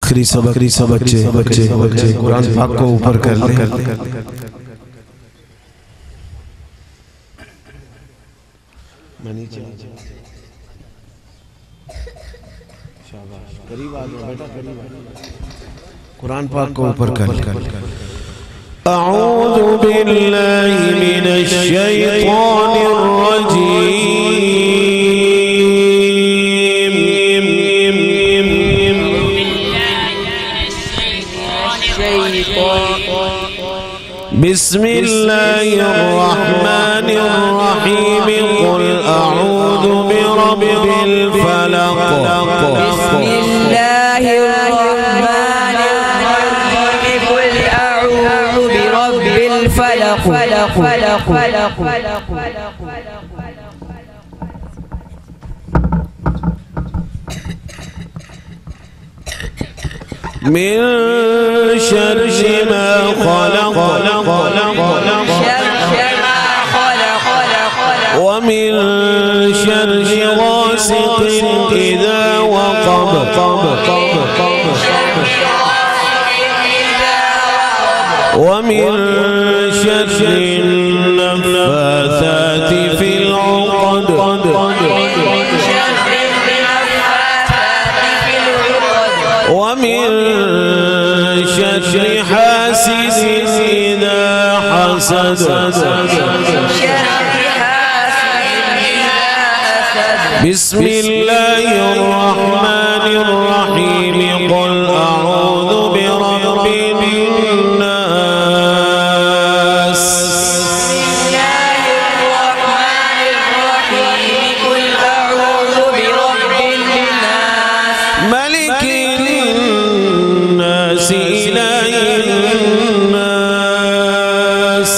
आखिरी सबक बच्चे कुरान पाक को ऊपर कर ले। कुरान पाक को ऊपर कर। अऊज़ु बिल्लाहि मिनश शैतानिर रजीम। बिस्मिल्लाहिर्रहमानिर्रहीम। क़ुल अऊज़ु बिरब्बिल फलक़। बिस्मिल्लाहिर्रहमानिर्रहीम। क़ुल अऊज़ु बिरब्बिल फलक़। मिन शर्रि मा खलक़ व मिन शर्रि गासिक़िन इज़ा वक़ब व मिन शर्रि नफ़्फ़ाथाति फ़िल उक़द व मिन शर्रि हासिदिन इज़ा हसद। बिस्मिल्लाहिर्रहमानिर्रहीम। क़ुल अऊज़ु बिरब्बिन नास। क़ुल अऊज़ु बिरब्बिन नास। मलिकिन नास इलाहिन नास।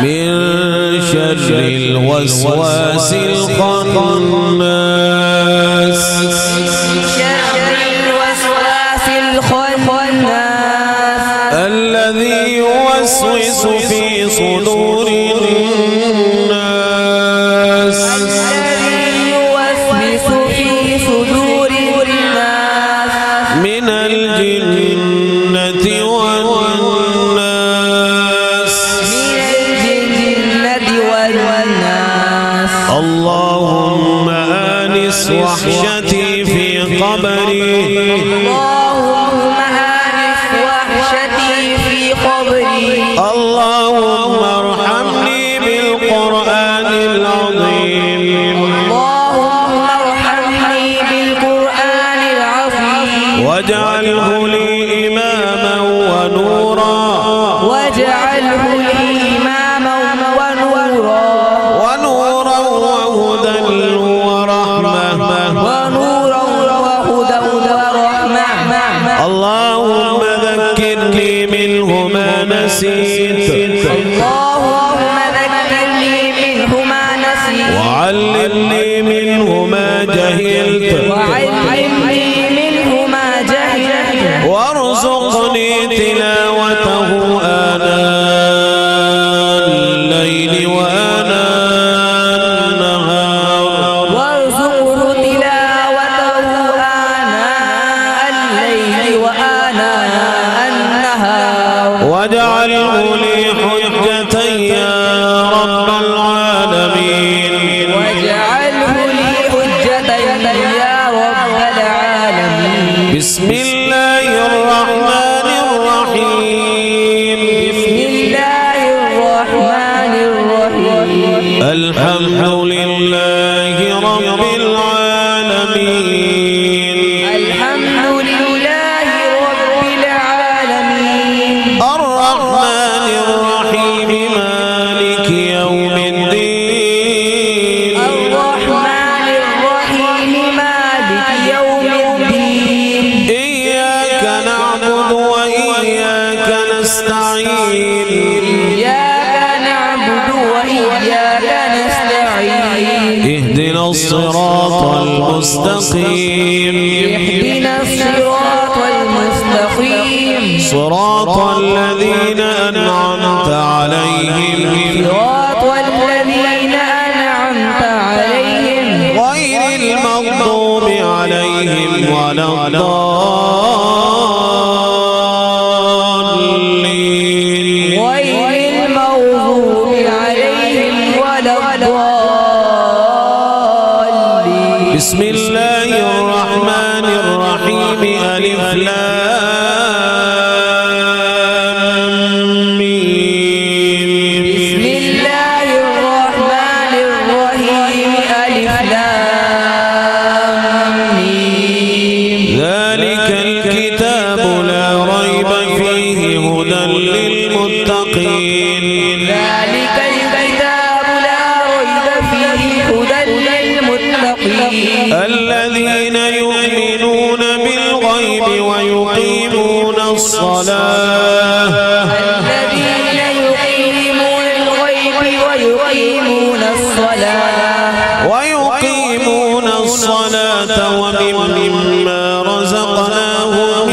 मिन शर्रिल वस्वासिल ख़न्नास। الذي يوسوس في صدور الناس من الجنة والناس. اللهم آنس وحشتي في قبري. اللهم ارحمني بالقرآن العظيم. واجعله لي إماما ونورا. ونورا وهدى ورحمة. اللهم ذكرني منه ما نسيت. وعلمني منه ما جهلت. وارزقني تلاوته آناء الليل وآناء النهار. واجعله لي حجة يا رب العالمين. بسم الله الرحمن الرحيم. الحمد لله رب العالمين. الرحمن الرحيم. مالك يوم الدين. إياك نعبد وإياك نستعين. اهدنا الصراط المستقيم. صراط الذين أنعمت عليهم غير المغضوب المغضوب عليهم ولا الضالين غير المغضوب عليهم ولا الضالين. بسم الله الرحمن الرحيم ألف لام ميم. بسم الله الرحمن الرحيم ألف لام ميم. ذلك الكتاب لا ريب فيه هدى للمتقين. ذلك الكتاب لا ريب فيه هدى للمتقين. الذين يؤمنون بالغيب ويقيمون الصلاة. الذين يقيمون الغيب ويقيمون الصلاة. ويقيمون الصلاة ومما رزقناهم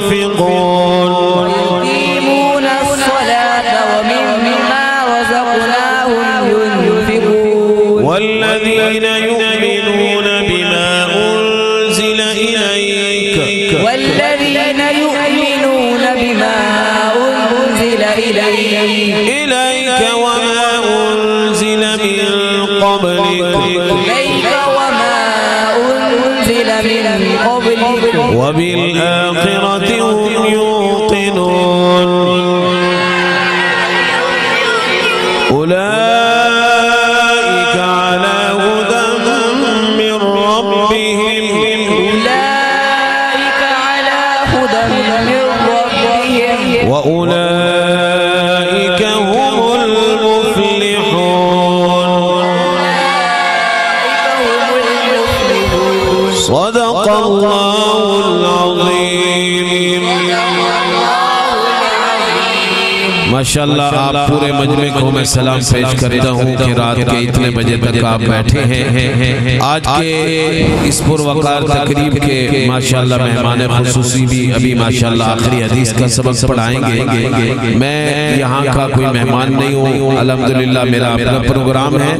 ينفقون. ويقيمون الصلاة ومما رزقناهم ينفقون. والذين يؤمنون بما أنزل إليك. والذين يؤمنون بما أنزل إليك وما أنزل من قبلك. وما أنزل من قبلك. وبالآخرة هم يوقنون. أولئك على هدى من ربهم. أولئك على هدى من ربهم. وأولئك هم المفلحون. صدق الله العظيم. माशाअल्लाह आप पूरे मजमे को मैं सलाम पेश करता हूँ कि रात के इतने बजे तक आप बैठे हैं। आज के इस पुरवकार तकरीब के माशाअल्लाह मेहमान खुसूसी भी अभी माशाअल्लाह आखिरी हदीस का सबक पढ़ाएंगे। मैं यहाँ का कोई मेहमान नहीं हूँ, अल्हम्दुलिल्लाह मेरा अपना प्रोग्राम है।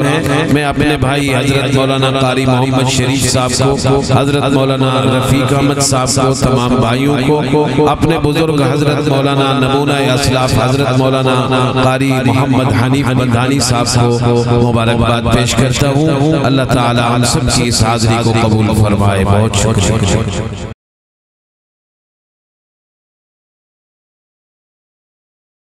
मैं अपने भाई हजरत मौलाना कारी मोहम्मद शरीफ साहब को, हजरत मौलाना रफीक अहमद साहब को, तमाम भाइयों को, अपने बुजुर्ग हजरत मौलाना नमूना असलाफ हजरत मौलाना कारी मोहम्मद हनीफ बंधानी साहब को मुबारकबाद पेश करता हूँ। अल्लाह ताला हम सब की इस हाज़िरी को कबूल फरमाए। बहुत शुक्रिया।